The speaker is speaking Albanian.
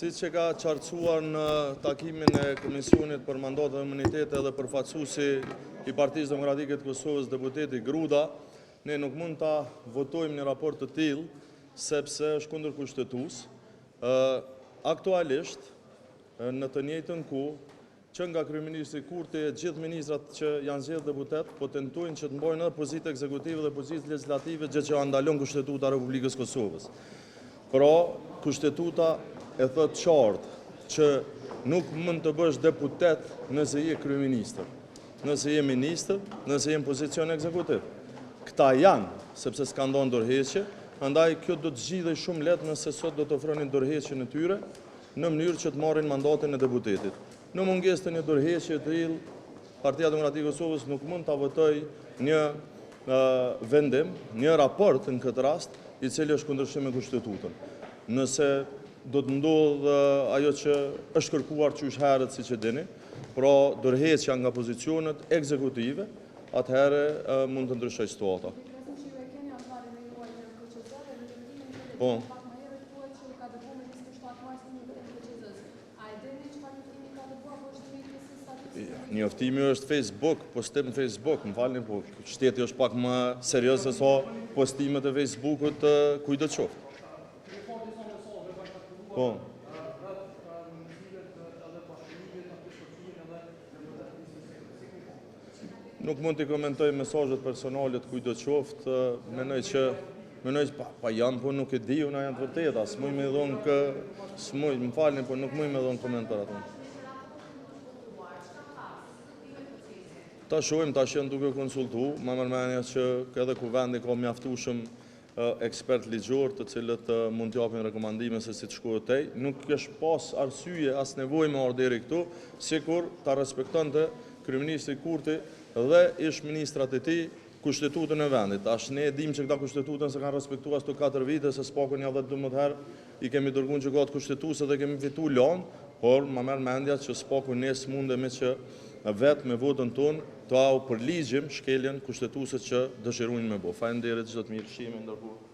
Si që ka qartësuar në takimin e Komisionit për Mandatet dhe Imunitete dhe përfaqësuesi i Partisë Demokratike të Kosovës, deputeti Gruda, ne nuk mund ta votojmë një raport të tillë sepse është kundër kushtetues. Aktualisht, në të njëjtën kohë, që nga kryeministri Kurti, gjithë ministrat që janë zgjedhur deputet, po tentojnë që të mbajnë edhe pozitë ekzekutive dhe pozitë legislative, gjë që ndalon Kushtetuta e Republikës Kosovës. Pra, Kushtetuta e thot qartë që nuk mund të bësh deputet nëse je kryeministër, nëse je ministër, nëse je në pozicion ekzekutiv. Këta janë, sepse s'ka ndonë dorëheqje, andaj kjo do të zgjidhej shumë lehtë nëse sot do të ofronin dorëheqjen e tyre në mënyrë që të marrin mandatin e deputetit. Në mungesë të një dorëheqje të tillë, Partia Demokratike e Kosovës nuk mund ta votojë një vendim, një raport në këtë rast, i cili është kundërshtim me Kushtetutën. Nëse do të ndodhë ajo që është kërkuar qysh herët, siç e dini, pra dorëheqja nga pozicionet ekzekutive, atëherë mund të ndryshojë situata. Po. Njoftimi është Facebook, postim në Facebook, më falni, po shteti është pak më serioz se sa postimet e Facebookut kujdo qoftë. Po. Nuk mund të komentoj mesazhet personale të kujdo qoftë, mendoj që pa janë, po nuk e di, unë janë të vërteta, s'muj me dhon më falni, po nuk muj me dhon komentar atë. Ta shohim, tash janë duke konsultu, ma mërmenja që edhe kuvendi ka mjaftueshëm ekspert ligjor të cilët mund t'japin rekomandime se si të shkohet tej. Nuk është pas arsye as nevojë me ardh deri këtu, sikur ta respektonte kryeministri Kurti dhe ish ministrat e tij Kushtetutën e vendit. Tash ne e dim që këta Kushtetutën se kanë respektuar ato 4 vite, se s'pakun ja 12 herë i kemi dërguar gjykatë kushtetuese dhe kemi fituar lon, por ma merr mendja që s'pakun ne s'mundemi që vetë me votën tonë të au përligjim shkeljen kushtetuese që dëshirojnë me bo. Faleminderit, çdo të mirë, shihemi ndërkohë.